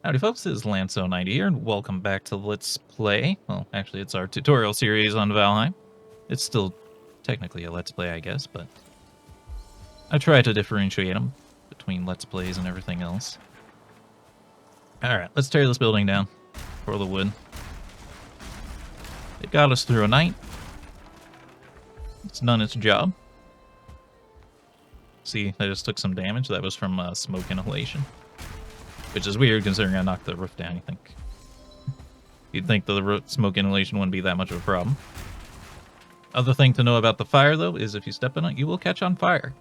Howdy folks, this is Lanso90 here, and welcome back to Let's Play. Well, actually it's our tutorial series on Valheim. It's still technically a Let's Play, I guess, but I try to differentiate them between Let's Plays and everything else. Alright, let's tear this building down for the wood. It got us through a night. It's done its job. See, I just took some damage. That was from smoke inhalation. Which is weird considering I knocked the roof down, you think. You'd think the smoke inhalation wouldn't be that much of a problem. Other thing to know about the fire, though, is if you step in it, you will catch on fire.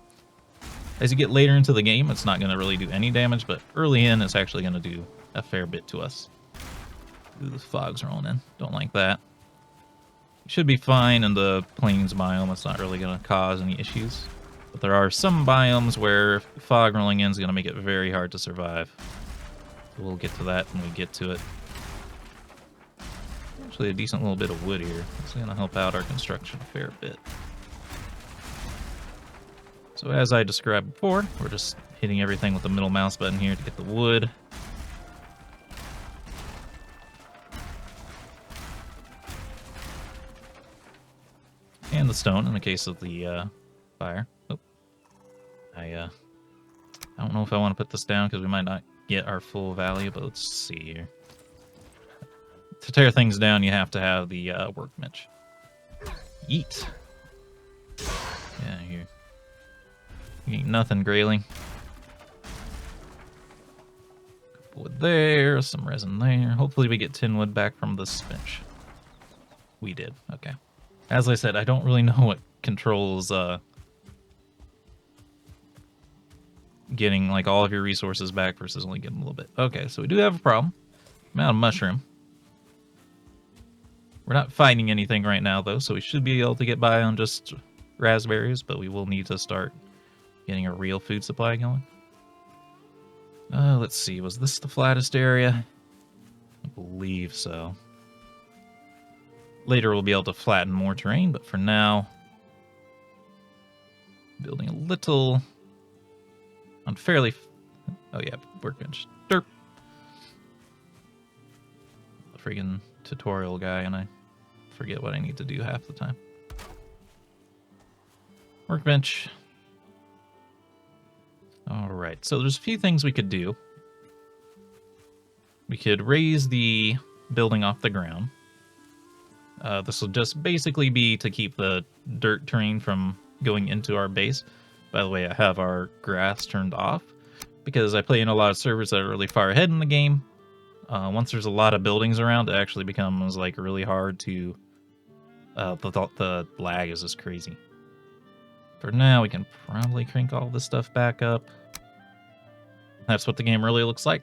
As you get later into the game, it's not going to really do any damage, but early in, it's actually going to do a fair bit to us. Ooh, the fog's rolling in. Don't like that. You should be fine in the plains biome. It's not really going to cause any issues. But there are some biomes where fog rolling in is going to make it very hard to survive. We'll get to that when we get to it. Actually, a decent little bit of wood here. It's going to help out our construction a fair bit. So as I described before, we're just hitting everything with the middle mouse button here to get the wood. And the stone in the case of the fire. Oh. I don't know if I want to put this down because we might not get our full value, but let's see here. To tear things down, you have to have the workbench. Yeet. Yeah, you ain't nothing, Grayling. Wood there, some resin there. Hopefully we get tin wood back from this bench. We did, okay. As I said, I don't really know what controls getting like all of your resources back versus only getting a little bit. Okay, so we do have a problem. I'm out of mushroom. We're not finding anything right now though, so we should be able to get by on just raspberries, but we will need to start getting a real food supply going. Let's see, was this the flattest area? I believe so. Later we'll be able to flatten more terrain, but for now, building a little unfairly. Oh yeah, workbench. Derp. The friggin' tutorial guy, and I forget what I need to do half the time. Workbench. Alright, so there's a few things we could do. We could raise the building off the ground. This will just basically be to keep the dirt terrain from going into our base. By the way, I have our grass turned off because I play in a lot of servers that are really far ahead in the game. Once there's a lot of buildings around, it actually becomes like really hard to. The lag is just crazy. For now, we can probably crank all this stuff back up. That's what the game really looks like.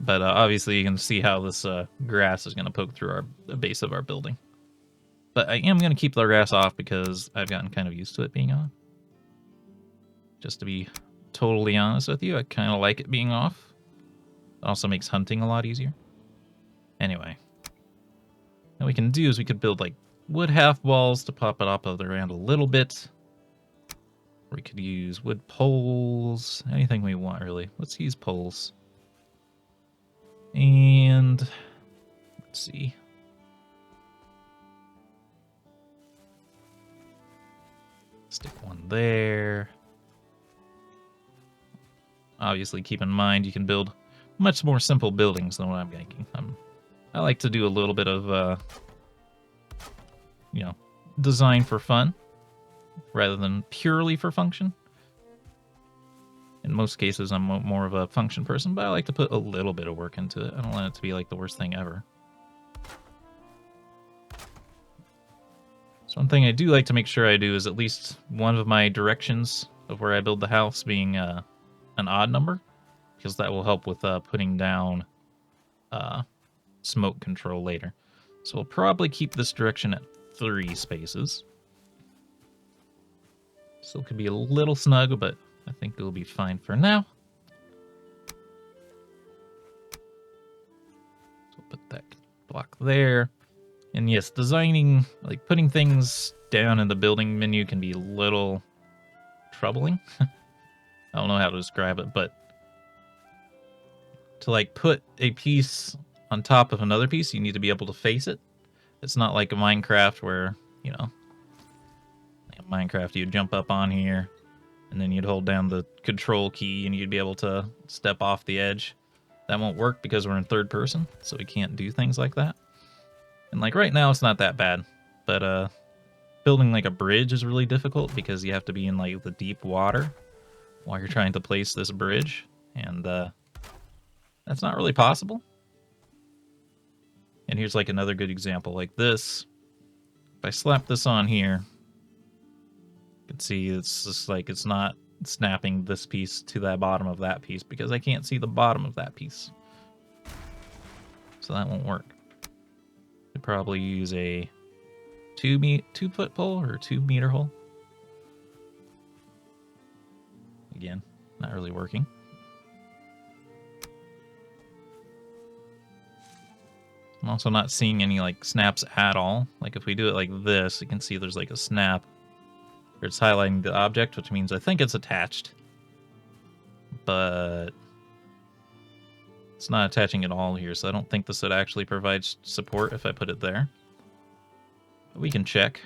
But obviously, you can see how this grass is going to poke through the base of our building. But I am going to keep the grass off because I've gotten kind of used to it being on. Just to be totally honest with you, I kind of like it being off. It also makes hunting a lot easier. Anyway. What we can do is we could build like wood half walls to pop it up around a little bit. We could use wood poles. Anything we want, really. Let's use poles. And let's see. Stick one there. Obviously, keep in mind you can build much more simple buildings than what I'm making. I like to do a little bit of, design for fun rather than purely for function. In most cases, I'm more of a function person, but I like to put a little bit of work into it. I don't want it to be like the worst thing ever. So one thing I do like to make sure I do is at least one of my directions of where I build the house being an odd number, because that will help with putting down smoke control later. So we'll probably keep this direction at 3 spaces. Still could be a little snug, but I think it'll be fine for now. So put that block there. And yes, designing, like putting things down in the building menu can be a little troubling. I don't know how to describe it, but to like put a piece on top of another piece, you need to be able to face it. It's not like a Minecraft where, you know, in Minecraft you'd jump up on here and then you'd hold down the control key and you'd be able to step off the edge. That won't work because we're in third person, so we can't do things like that. And like right now it's not that bad, but building like a bridge is really difficult because you have to be in like the deep water while you're trying to place this bridge, and that's not really possible. And here's like another good example, like this. If I slap this on here, you can see it's just like it's not snapping this piece to the bottom of that piece because I can't see the bottom of that piece. So that won't work. I'd probably use a 2-foot pole or a 2-meter hole. Again, not really working. I'm also not seeing any like snaps at all. Like if we do it like this, you can see there's like a snap where it's highlighting the object, which means I think it's attached. But it's not attaching at all here, so I don't think this would actually provide support if I put it there. But we can check.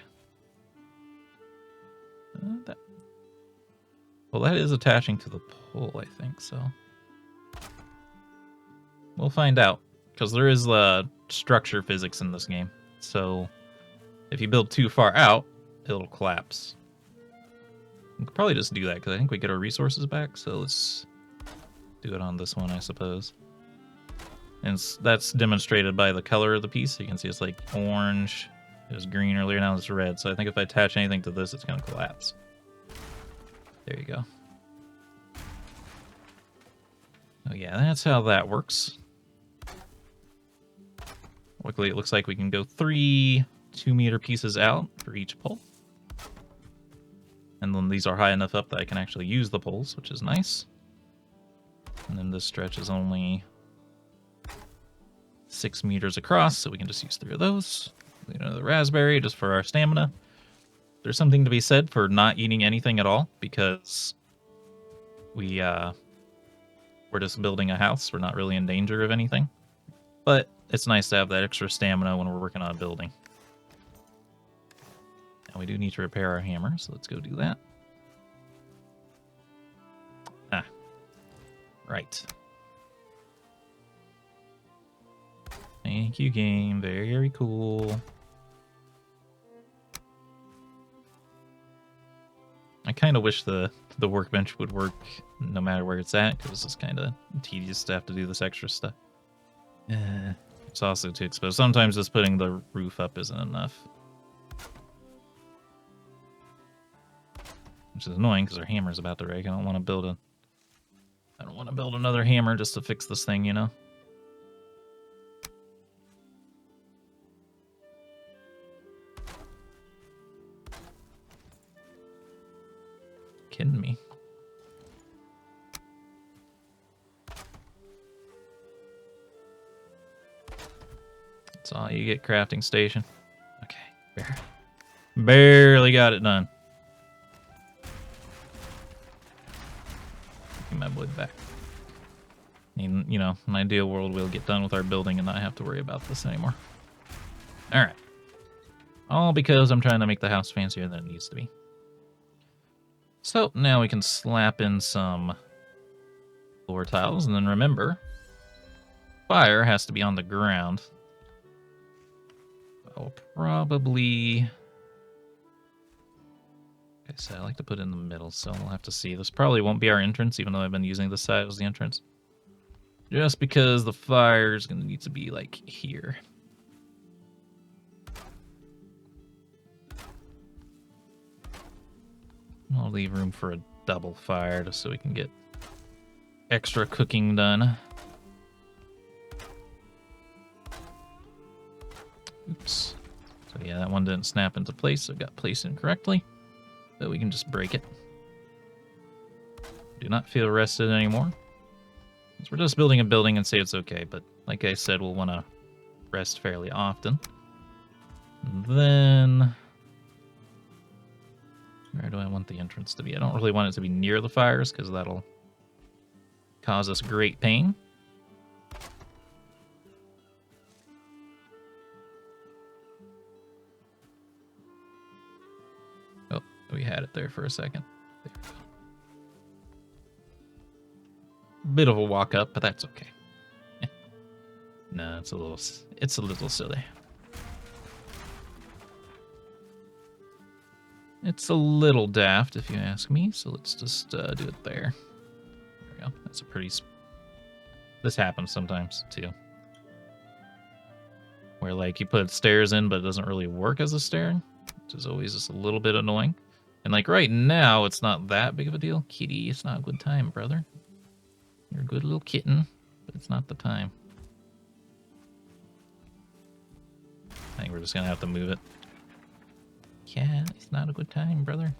Well, that is attaching to the pole, I think, so. We'll find out, because there is structure physics in this game. So if you build too far out, it'll collapse. We could probably just do that, because I think we get our resources back, so let's do it on this one, I suppose. And that's demonstrated by the color of the piece. You can see it's like orange, it was green earlier, now it's red. So I think if I attach anything to this, it's going to collapse. There you go. Oh yeah, that's how that works. Luckily, it looks like we can go 3 2-meter pieces out for each pole. And then these are high enough up that I can actually use the poles, which is nice. And then this stretch is only 6 meters across, so we can just use 3 of those. The raspberry just for our stamina. There's something to be said for not eating anything at all, because we're just building a house. We're not really in danger of anything. But it's nice to have that extra stamina when we're working on a building. And we do need to repair our hammer, so let's go do that. Ah. Right. Thank you, game. Very, very cool. I kind of wish the workbench would work no matter where it's at, because it's kind of tedious to have to do this extra stuff. It's also too expensive. Sometimes just putting the roof up isn't enough. Which is annoying because our hammer's about to break. I don't want to build another hammer just to fix this thing, you know? Kidding me. That's all you get, crafting station. Okay, barely got it done. Give my wood back. In, an ideal world, we'll get done with our building and not have to worry about this anymore. Alright. All because I'm trying to make the house fancier than it needs to be. So, now we can slap in some floor tiles, and then remember, fire has to be on the ground. I'll probably... Okay, so I like to put it in the middle, so we'll have to see. This probably won't be our entrance, even though I've been using this side as the entrance. Just because the fire is going to need to be, like, here. I'll leave room for a double fire just so we can get extra cooking done. Oops. So yeah, that one didn't snap into place, so it got placed incorrectly. But we can just break it. Do not feel rested anymore. We're just building a building and say it's okay, but like I said, we'll want to rest fairly often. And then... where do I want the entrance to be? I don't really want it to be near the fires, because that'll cause us great pain. we had it there for a second. There we go. Bit of a walk up, but that's okay. No, it's a little silly. It's a little daft, if you ask me. So let's just do it there. There we go. That's a pretty. This happens sometimes too, where like you put stairs in, but it doesn't really work as a stair, which is always just a little bit annoying. And like right now, it's not that big of a deal. Kitty, it's not a good time, brother. You're a good little kitten, but it's not the time. I think we're just gonna have to move it. Yeah, it's not a good time, brother.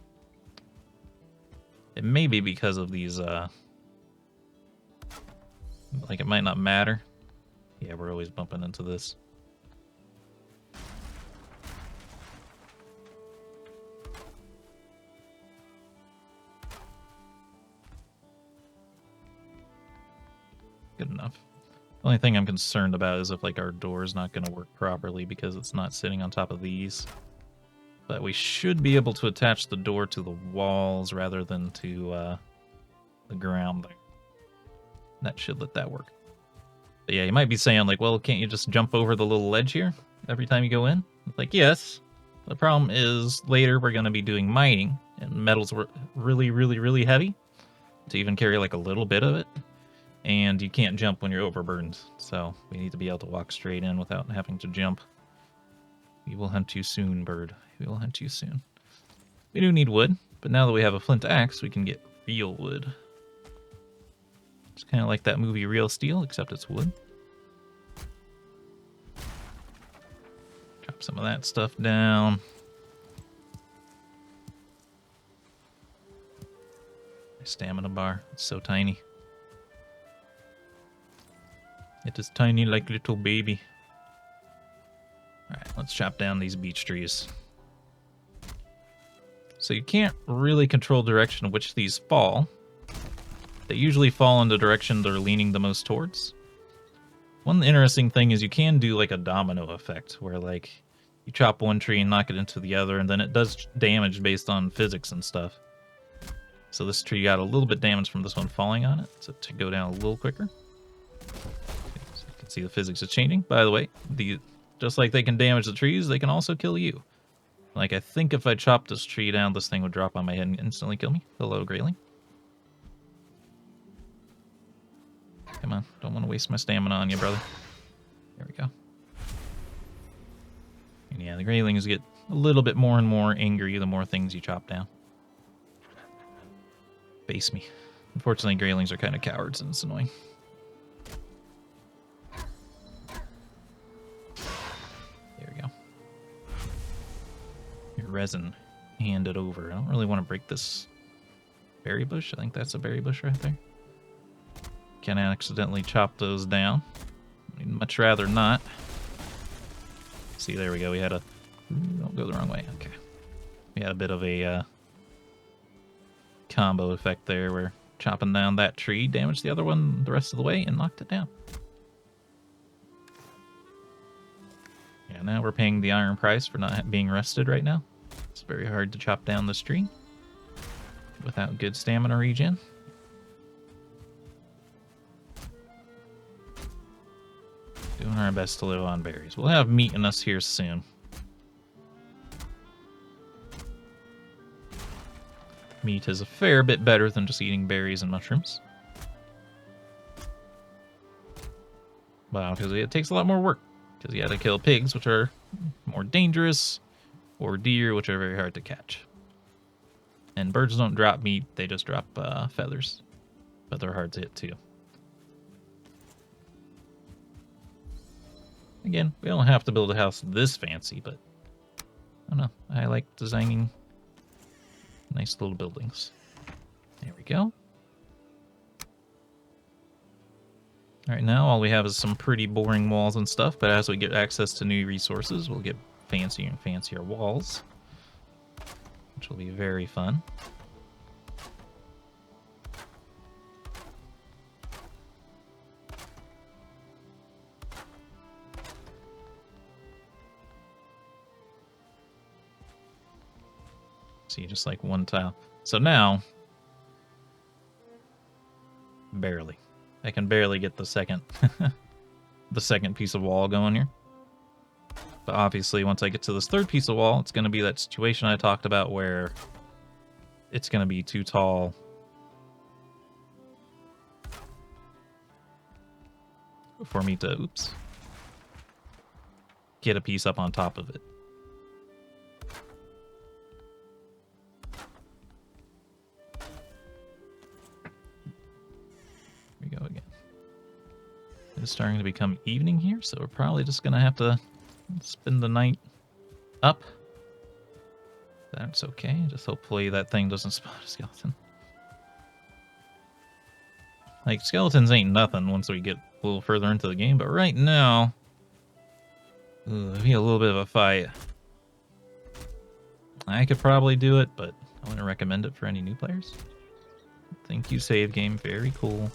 It may be because of these, like it might not matter. Yeah, we're always bumping into this. Good enough. The only thing I'm concerned about is if like our door's not going to work properly because it's not sitting on top of these. But we should be able to attach the door to the walls rather than to the ground there. That should let that work. But yeah, you might be saying like, well, can't you just jump over the little ledge here every time you go in? Like, yes. The problem is later we're going to be doing mining, and metals were really, really, really heavy to even carry like a little bit of it. And you can't jump when you're overburdened, so we need to be able to walk straight in without having to jump. We will hunt you soon, bird. We will hunt you soon. We do need wood, but now that we have a flint axe, we can get real wood. It's kind of like that movie Real Steel, except it's wood. Drop some of that stuff down. My stamina bar, it's so tiny. It is tiny like little baby. Alright, let's chop down these beech trees. So you can't really control direction of which these fall. They usually fall in the direction they're leaning the most towards. One interesting thing is you can do like a domino effect, where like you chop one tree and knock it into the other, and then it does damage based on physics and stuff. So this tree got a little bit damaged from this one falling on it, so to go down a little quicker. See the physics is changing. By the way, just like they can damage the trees, they can also kill you. Like, I think if I chop this tree down, this thing would drop on my head and instantly kill me. Hello, Grayling. Come on, don't want to waste my stamina on you, brother. There we go. And yeah, the Graylings get a little bit more and more angry the more things you chop down. Base me. Unfortunately, Graylings are kind of cowards and it's annoying. Resin, hand it over. I don't really want to break this berry bush. I think that's a berry bush right there. Can accidentally chop those down. I'd much rather not. See, there we go. We had a... Don't go the wrong way. Okay. We had a bit of a combo effect there where chopping down that tree damaged the other one the rest of the way and knocked it down. Yeah, now we're paying the iron price for not being rested right now. It's very hard to chop down this tree without good stamina regen. Doing our best to live on berries. We'll have meat in us here soon. Meat is a fair bit better than just eating berries and mushrooms. Wow, because it takes a lot more work. Because you gotta kill pigs, which are more dangerous, or deer, which are very hard to catch. And birds don't drop meat, they just drop feathers. But they're hard to hit too. Again, we don't have to build a house this fancy, but I don't know. I like designing nice little buildings. There we go. Alright, now all we have is some pretty boring walls and stuff, but as we get access to new resources, we'll get fancier and fancier walls, which will be very fun. See, just like one tile. So now, barely. I can barely get the second, the second piece of wall going here. But obviously, once I get to this third piece of wall, it's going to be that situation I talked about where it's going to be too tall for me to, oops, get a piece up on top of it. Here we go again. It's starting to become evening here, so we're probably just going to have to spend the night up. That's okay. Just hopefully that thing doesn't spawn a skeleton. Like, skeletons ain't nothing once we get a little further into the game, but right now, it'd be a little bit of a fight. I could probably do it, but I wouldn't recommend it for any new players. Thank you, save game. Very cool.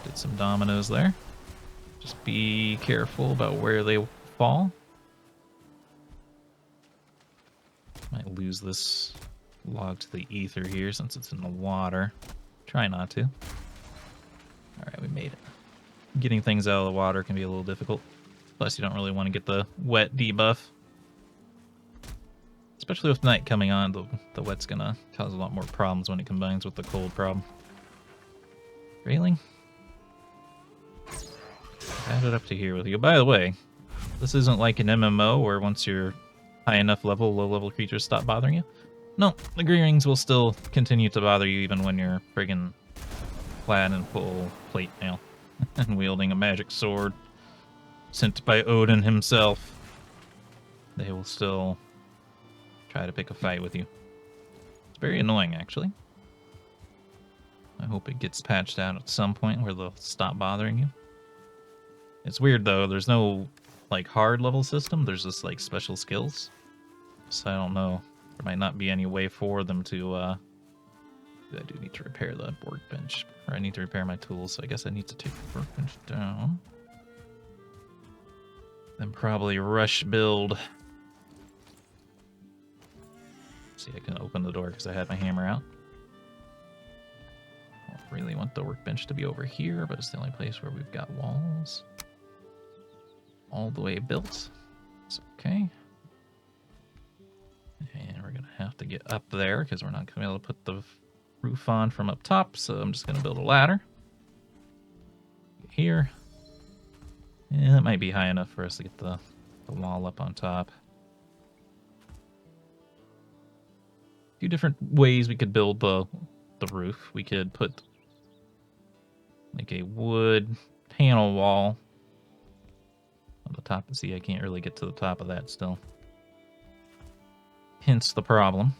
Did some dominoes there. Just be careful about where they fall. Might lose this log to the ether here since it's in the water. Try not to. Alright, we made it. Getting things out of the water can be a little difficult. Plus, you don't really want to get the wet debuff. Especially with night coming on, the wet's gonna cause a lot more problems when it combines with the cold problem. Railing? Add it up to here with you. By the way, this isn't like an MMO where once you're high enough level, low-level creatures stop bothering you. No, the green rings will still continue to bother you even when you're friggin' clad in full plate mail and wielding a magic sword sent by Odin himself. They will still try to pick a fight with you. It's very annoying, actually. I hope it gets patched out at some point where they'll stop bothering you. It's weird though, there's no like hard level system, there's just like special skills. So I don't know, there might not be any way for them to, I do need to repair the workbench, or I need to repair my tools, so I guess I need to take the workbench down. Then probably rush build. See, I can open the door because I had my hammer out. I don't really want the workbench to be over here, but it's the only place where we've got walls. All the way built. It's okay. And we're going to have to get up there because we're not going to be able to put the roof on from up top, so I'm just going to build a ladder. Get here. Yeah, that might be high enough for us to get the wall up on top. A few different ways we could build the roof. We could put like a wood panel wall on the top. See, I can't really get to the top of that still. Hence the problem.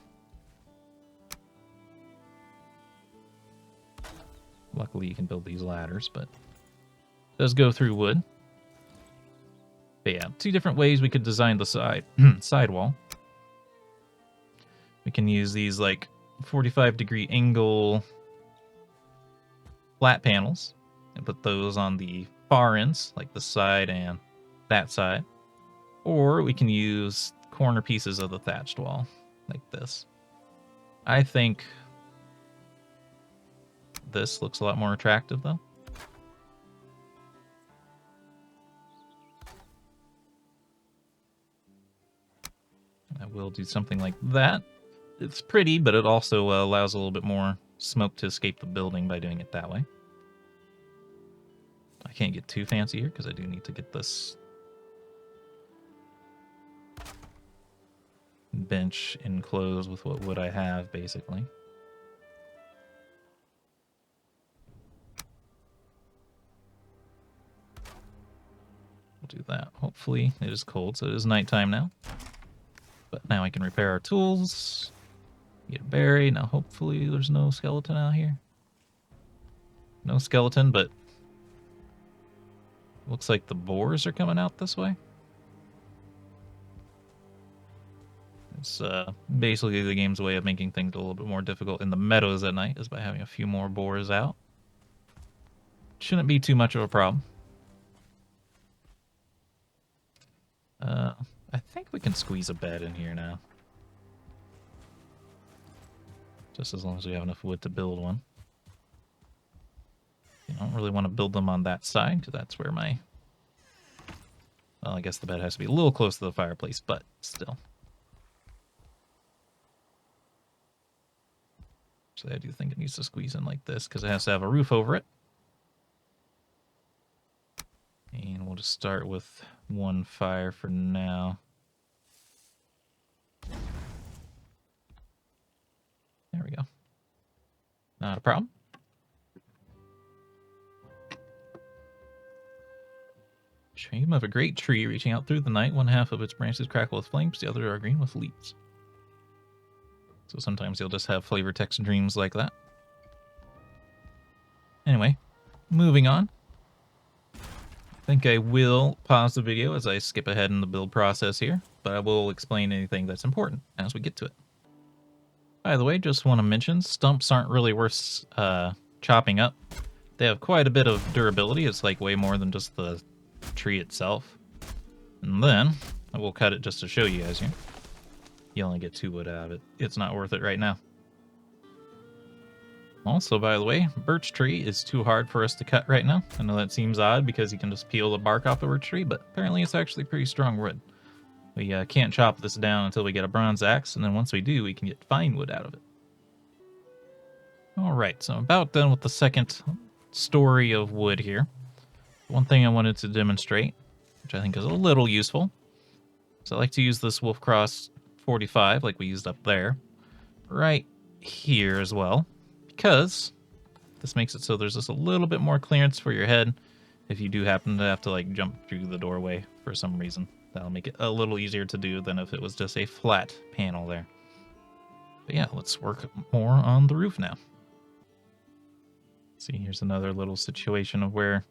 Luckily, you can build these ladders, but it does go through wood. But yeah, two different ways we could design the side wall. We can use these like 45-degree angle flat panels and put those on the far ends, like the side and that side. Or we can use corner pieces of the thatched wall, like this. I think this looks a lot more attractive, though. I will do something like that. It's pretty, but it also allows a little bit more smoke to escape the building by doing it that way. I can't get too fancy here because I do need to get this bench enclosed with what wood I have, basically. We'll do that. Hopefully, it is cold, so it is nighttime now. But now I can repair our tools. Get a berry. Now, hopefully, there's no skeleton out here. No skeleton, but looks like the boars are coming out this way. It's basically the game's way of making things a little bit more difficult in the meadows at night is by having a few more boars out. shouldn't be too much of a problem. I think we can squeeze a bed in here now. Just as long as we have enough wood to build one. You don't really want to build them on that side, because that's where my... Well, I guess the bed has to be a little close to the fireplace, but still. So I do think it needs to squeeze in like this, because it has to have a roof over it. And we'll just start with one fire for now. There we go. Not a problem. Shame of a great tree reaching out through the night. One half of its branches crackle with flames, the other are green with leaves. So sometimes you'll just have flavor text dreams like that. Anyway, moving on. I think I will pause the video as I skip ahead in the build process here, but I will explain anything that's important as we get to it. By the way, just want to mention, stumps aren't really worth chopping up. They have quite a bit of durability. It's like way more than just the tree itself. And then I will cut it just to show you guys here. You only get 2 wood out of it. It's not worth it right now. Also, by the way, birch tree is too hard for us to cut right now. I know that seems odd because you can just peel the bark off the birch tree, but apparently it's actually pretty strong wood. We can't chop this down until we get a bronze axe, and then once we do, we can get fine wood out of it. Alright, so I'm about done with the second story of wood here. One thing I wanted to demonstrate, which I think is a little useful, is I like to use this Wolf Cross 45, like we used up there, right here as well, because this makes it so there's just a little bit more clearance for your head if you do happen to have to like jump through the doorway for some reason. That'll make it a little easier to do than if it was just a flat panel there. But yeah, let's work more on the roof now. See, here's another little situation of where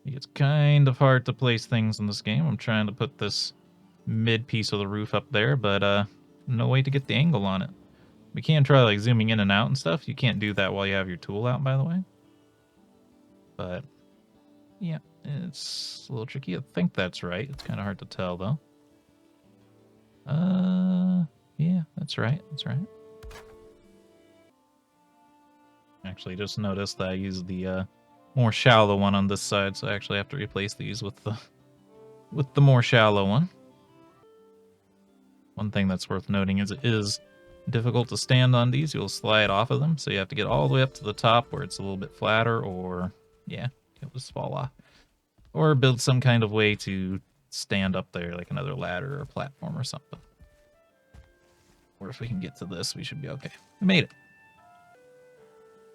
it's kind of hard to place things in this game. I'm trying to put this mid piece of the roof up there, but no way to get the angle on it. We can try like zooming in and out and stuff. You can't do that while you have your tool out, by the way. But yeah, it's a little tricky. I think that's right. It's kind of hard to tell though. Yeah, that's right. That's right. Actually, just noticed that I used the more shallow one on this side, so I actually have to replace these with the more shallow one. One thing that's worth noting is it is difficult to stand on these. You'll slide off of them, so you have to get all the way up to the top where it's a little bit flatter, or yeah, you'll just fall off. Or build some kind of way to stand up there, like another ladder or platform or something. Or if we can get to this, we should be okay. We made it.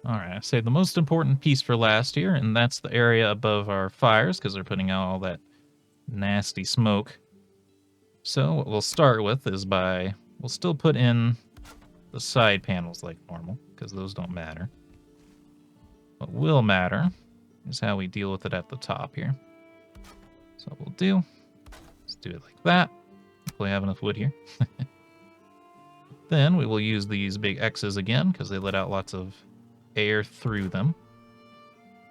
Alright, I saved the most important piece for last here, and that's the area above our fires, because they're putting out all that nasty smoke. So what we'll start with is we'll still put in the side panels like normal, because those don't matter. What will matter is how we deal with it at the top here. So what we'll do, let's do it like that. Hopefully I have enough wood here. Then we will use these big X's again, because they let out lots of air through them.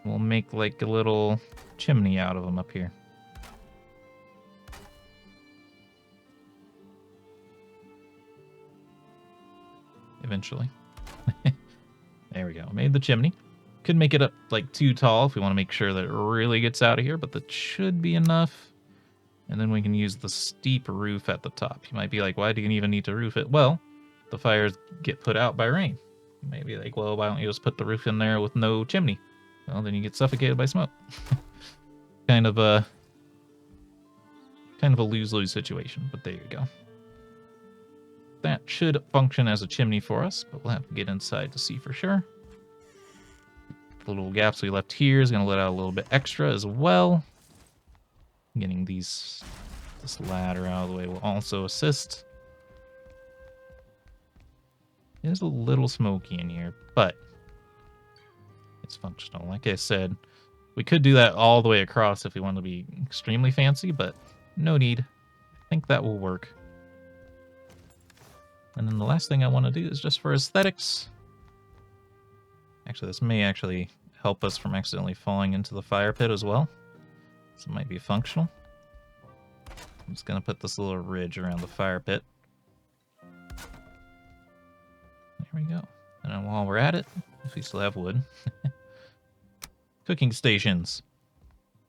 We'll make like a little chimney out of them up here. Eventually. There we go. Made the chimney. Could make it up like too tall if we want to make sure that it really gets out of here, but that should be enough. And then we can use the steep roof at the top. You might be like, why do you even need to roof it? Well, the fires get put out by rain. You may be like, well, why don't you just put the roof in there with no chimney? Well, then you get suffocated by smoke. kind of a lose-lose situation, but there you go. That should function as a chimney for us, but we'll have to get inside to see for sure. The little gaps we left here is going to let out a little bit extra as well. Getting this ladder out of the way will also assist. It is a little smoky in here, but it's functional. Like I said, we could do that all the way across if we want to be extremely fancy, but no need. I think that will work. And then the last thing I want to do is just for aesthetics. Actually, this may actually help us from accidentally falling into the fire pit as well. So it might be functional. I'm just going to put this little ridge around the fire pit. There we go. And then while we're at it, if we still have wood, cooking stations.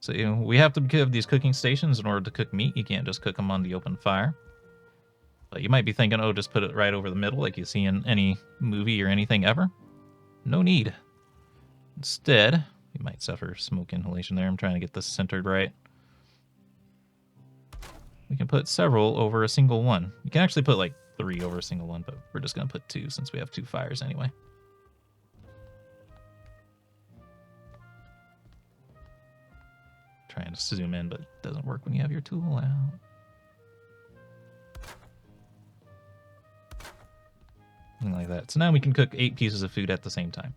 So we have to give these cooking stations in order to cook meat. You can't just cook them on the open fire. But you might be thinking, oh, just put it right over the middle like you see in any movie or anything ever. No need. Instead, you might suffer smoke inhalation there. I'm trying to get this centered right. We can put several over a single one. You can actually put like 3 over a single one, but we're just going to put 2 since we have 2 fires anyway. Trying to zoom in, but it doesn't work when you have your tool out. Something like that. So now we can cook 8 pieces of food at the same time.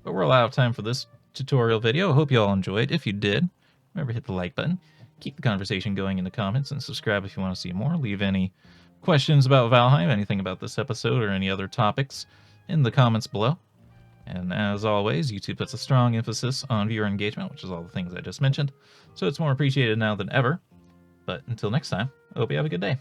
But we're all out of time for this tutorial video. I hope you all enjoyed. If you did, remember to hit the like button. Keep the conversation going in the comments, and subscribe if you want to see more. Leave any questions about Valheim, anything about this episode, or any other topics in the comments below. And as always, YouTube puts a strong emphasis on viewer engagement, which is all the things I just mentioned. So it's more appreciated now than ever. But until next time, I hope you have a good day.